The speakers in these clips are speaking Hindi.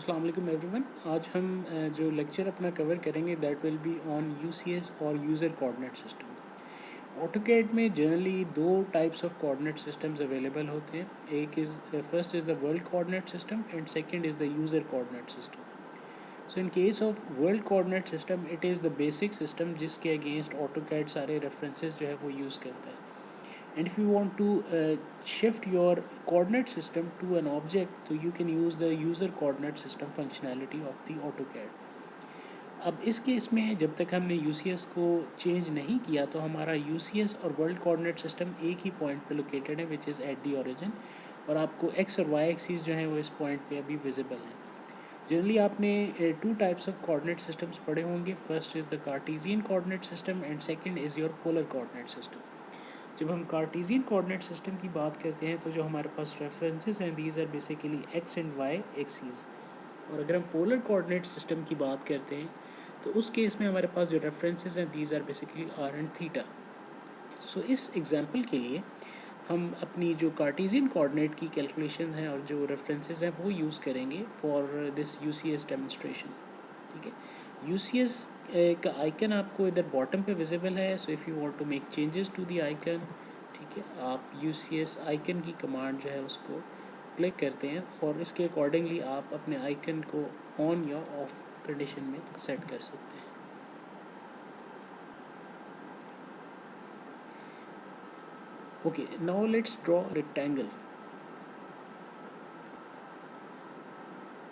अस्सलाम वालेकुम एवरीवन। आज हम जो लेक्चर अपना कवर करेंगे that will be on UCS और यूज़र कोऑर्डिनेट सिस्टम। ऑटोकैड में जनरली दो types of coordinate systems available होते हैं। एक is first is the world coordinate system and second is the user coordinate system. So in case of world coordinate system it is the basic system जिसके अगेंस्ट ऑटोकैड सारे रेफरेंसेस जो है वो यूज़ करता है। And if you want to shift your coordinate system to an object, so you can use the user coordinate system functionality of the AutoCAD. अब इस केस में जब तक हमने UCS को चेंज नहीं किया तो हमारा UCS और वर्ल्ड कोऑर्डिनेट सिस्टम एक ही पॉइंट पे लोकेटेड है which is at the origin, और आपको एक्स और वाई एक्सिस जो है वो इस पॉइंट पे अभी विजिबल है। जनरली आपने two types of coordinate systems पढ़े होंगे। First is the Cartesian coordinate system and second is your polar coordinate system. जब हम कार्टेशियन कोऑर्डिनेट सिस्टम की बात करते हैं तो जो हमारे पास रेफरेंसेस हैं these are basically X and Y axis, और अगर हम पोलर कोऑर्डिनेट सिस्टम की बात करते हैं तो उस केस में हमारे पास जो रेफरेंसेस हैं these are basically R and theta. So इस एग्जांपल के लिए हम अपनी जो कार्टेशियन कोऑर्डिनेट की कैलकुलेशन हैं और जो रेफरेंसेस हैं वो यूज़ करेंगे फॉर दिस यूसीएस डेमोन्स्ट्रेशन। ठीक है, यूसीएस का आइकन आपको इधर बॉटम पे विजिबल है। So if you want to make changes to the icon, ठीक है, आप यूसीएस आइकन की कमांड जो है उसको क्लिक करते हैं और इसके अकॉर्डिंगली आप अपने आइकन को ऑन या ऑफ कंडीशन में सेट कर सकते हैं। Okay, now let's draw rectangle.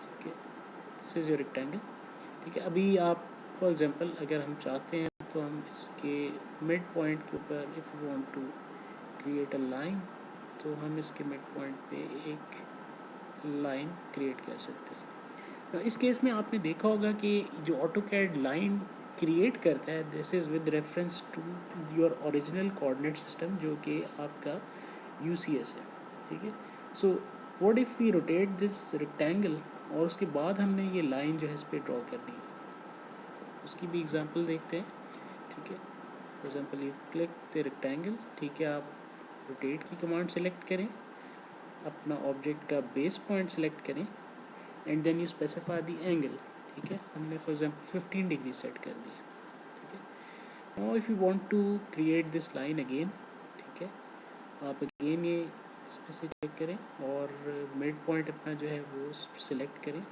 ठीक है, दिस इज़ योर रेक्टेंगल। ठीक है, अभी आप फॉर एग्जांपल अगर हम चाहते हैं तो हम इसके मिड पॉइंट के ऊपर if you want to create a line तो हम इसके मिड पॉइंट पे एक लाइन क्रिएट कर सकते हैं। तो इस केस में आपने देखा होगा कि जो ऑटोकैड लाइन क्रिएट करता है this is with reference to your original coordinate system जो कि आपका यूसीएस है। ठीक है, so what if we rotate this rectangle और उसके बाद हमने ये लाइन जो है इस पर ड्रॉ करनी है, उसकी भी एग्जांपल देखते हैं। ठीक है, for example you click the rectangle. ठीक है, आप रोटेट की कमांड सेलेक्ट करें, अपना ऑब्जेक्ट का बेस पॉइंट सेलेक्ट करें and then you specify the angle. ठीक है, हमने फॉर एग्जांपल 15 डिग्री सेट कर दिया। ठीक है, now if you want to create this line again, ठीक है, आप अगेन ये इसमें से चेक करें और मिड पॉइंट अपना जो है वो सिलेक्ट करें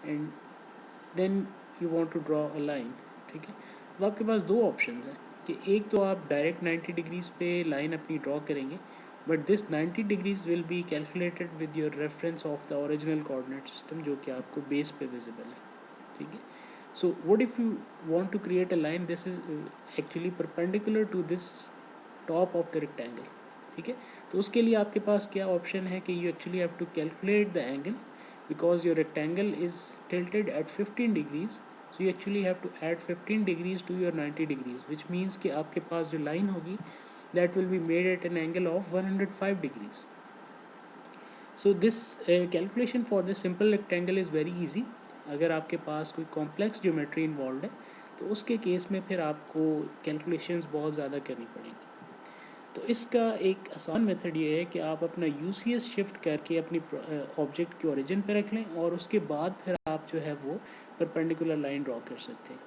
and then you want to draw a line. ठीक है, अब आपके पास दो ऑप्शन हैं कि एक तो आप डायरेक्ट 90 डिग्रीज़ पे लाइन अपनी ड्रॉ करेंगे, but this 90 degrees will be calculated with your reference of the original coordinate system जो कि आपको बेस पे विजिबल है। ठीक है, so what if you want to create a line this is actually perpendicular to this top of the rectangle. ठीक है, तो उसके लिए आपके पास क्या ऑप्शन है कि you actually have to calculate the angle because your rectangle is tilted at 15 degrees, so you actually have to add 15 degrees to your 90 degrees, which means कि आपके पास जो line होगी that will be made at an angle of 105 degrees. So this calculation for this simple rectangle is very easy. अगर आपके पास कोई complex geometry involved है तो उसके केस में फिर आपको calculations बहुत ज़्यादा करनी पड़ेंगी। तो इसका एक आसान मेथड ये है कि आप अपना यूसीएस शिफ्ट करके अपनी ऑब्जेक्ट के ओरिजिन पे रख लें और उसके बाद फिर आप जो है वो परपेंडिकुलर लाइन ड्रॉ कर सकते हैं।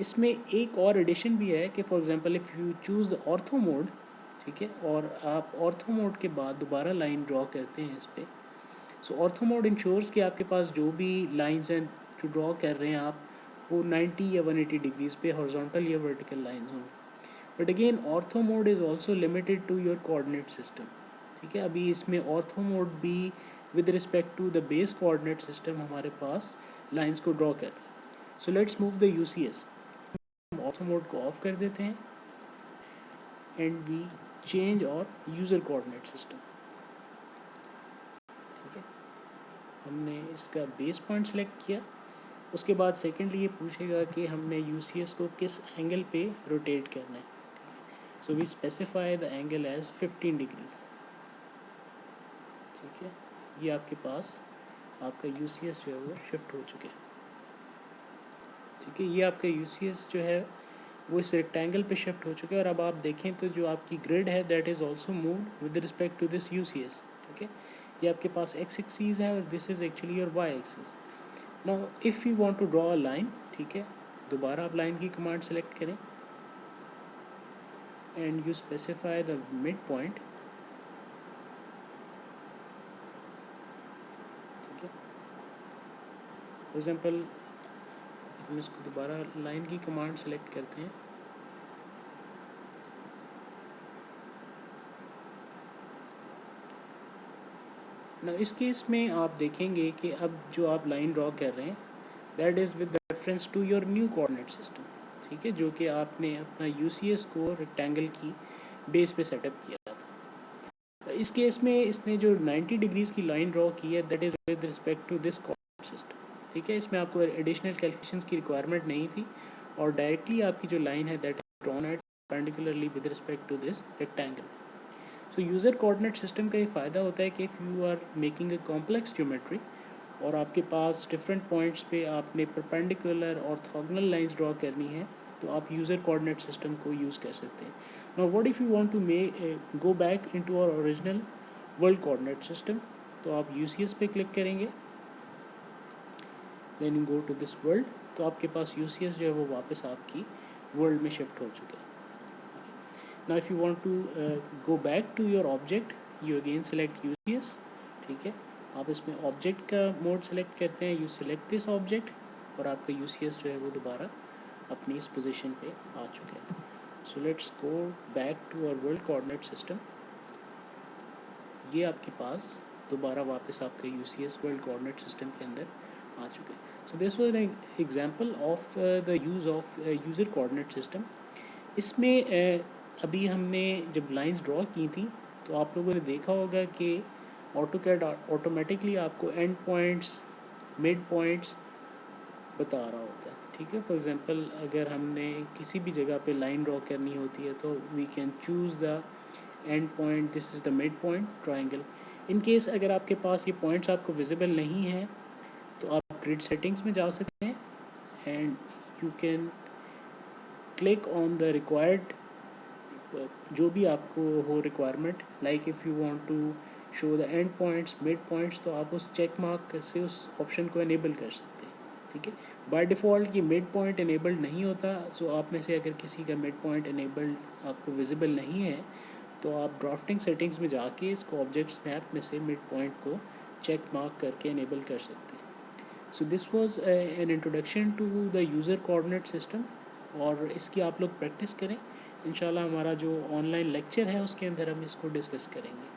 इसमें एक और एडिशन भी है कि for example if you choose the ortho mode, ठीक है, और आप ऑर्थो मोड के बाद दोबारा लाइन ड्रॉ करते हैं इस पर, सो ऑर्थो मोड इंश्योर्स कि आपके पास जो भी लाइंस हैं जो ड्रॉ कर रहे हैं आप वो 90 या 180 डिग्रीज़ पे हॉरिजॉन्टल या वर्टिकल लाइंस हों। But again ortho mode is also limited to your coordinate system. ठीक है, अभी इसमें ऑर्थो मोड भी with respect to the base coordinate system हमारे पास लाइंस को ड्रॉ कर। So let's move the UCS. हम ऑर्थो मोड को ऑफ कर देते हैं and we change our user coordinate system. ठीक है, हमने इसका बेस पॉइंट सेलेक्ट किया, उसके बाद सेकेंडली ये पूछेगा कि हमने यूसीएस को किस एंगल पे रोटेट करना है। So we specify the angle as 15 degrees. ठीक है, ये आपके पास आपका यूसीएस जो है वो शिफ्ट हो चुके हैं। ठीक है, ये आपका यूसीएस जो है वो इस रेक्टेंगल पे शिफ्ट हो चुके हैं और अब आप देखें तो जो आपकी ग्रिड है that is also moved with respect to this UCS. ठीक है, ये आपके पास एक्स एक्सीज है और this is actually your Y axis. Now if you want to draw a line, ठीक है, दोबारा आप लाइन की कमांड सेलेक्ट करें and you specify the mid point. ठीक है, फॉर एग्जांपल हम इसको दोबारा लाइन की कमांड सेलेक्ट करते हैं. ना इस केस में आप देखेंगे कि अब जो आप लाइन ड्रॉ कर रहे हैं that is with reference to your new coordinate system. ठीक है, जो कि आपने अपना यूसीएस को रेक्टेंगल की बेस पे सेटअप किया था. इस केस में इसने जो 90 डिग्रीज़ की लाइन ड्रॉ की है that is with respect to this coordinate system. ठीक है, इसमें आपको एडिशनल कैलकुलेशंस की रिक्वायरमेंट नहीं थी और डायरेक्टली आपकी जो लाइन है that is drawn at perpendicularly with respect to this rectangle. So user coordinate system का ये फ़ायदा होता है कि if you are making a complex geometry और आपके पास डिफरेंट पॉइंट्स पे आपने परपेंडिकुलर ऑर्थोगोनल लाइंस ड्रॉ करनी है तो आप यूज़र कोऑर्डिनेट सिस्टम को यूज़ कर सकते हैं. Now what if you want to go back into our original world coordinate system, तो आप यूसीएस पे क्लिक करेंगे, then you go to this world. तो आपके पास यूसीएस जो है वो वापस आपकी वर्ल्ड में शिफ्ट हो चुका है. Now if you want to go back to your object, you again select UCS. ठीक है, आप इसमें ऑब्जेक्ट का मोड सेलेक्ट करते हैं, यू सेलेक्ट दिस ऑब्जेक्ट और आपका यूसीएस जो है वो दोबारा अपनी इस पोजीशन पे आ चुका है. So let's go back to our world coordinate system. ये आपके पास दोबारा वापस आपका यूसीएस वर्ल्ड कोऑर्डिनेट सिस्टम के अंदर आ चुका है. सो this was an example of the use of user coordinate system. इसमें अभी हमने जब लाइंस ड्रॉ की थी तो आप लोगों ने देखा होगा कि ऑटोकैड ऑटोमेटिकली आपको एंड पॉइंट्स, मिड पॉइंट्स बता रहा होता है. ठीक है, फॉर एग्जांपल अगर हमने किसी भी जगह पे लाइन ड्रॉ करनी होती है तो we can choose the end point, this is the mid point triangle. In case अगर आपके पास ये पॉइंट्स आपको विजिबल नहीं हैं तो आप ग्रिड सेटिंग्स में जा सकते हैं and you can click on the required जो भी आपको हो requirement. Like if you want to show the end points, mid points, तो आप उस चेक मार्क से उस ऑप्शन को इनेबल कर सकते हैं. ठीक है, बाय डिफ़ॉल्ट ये मिड पॉइंट इनेबल्ड नहीं होता. सो आप में से अगर किसी का मिड पॉइंट इनेबल्ड आपको विजिबल नहीं है तो आप ड्राफ्टिंग सेटिंग्स में जाके इसको ऑब्जेक्ट स्नैप में से मिड पॉइंट को चेक मार्क करके इनेबल कर सकते हैं. So this was an introduction to the user coordinate system और इसकी आप लोग प्रैक्टिस करें. इंशाल्लाह हमारा जो ऑनलाइन लेक्चर है उसके अंदर हम इसको डिस्कस करेंगे.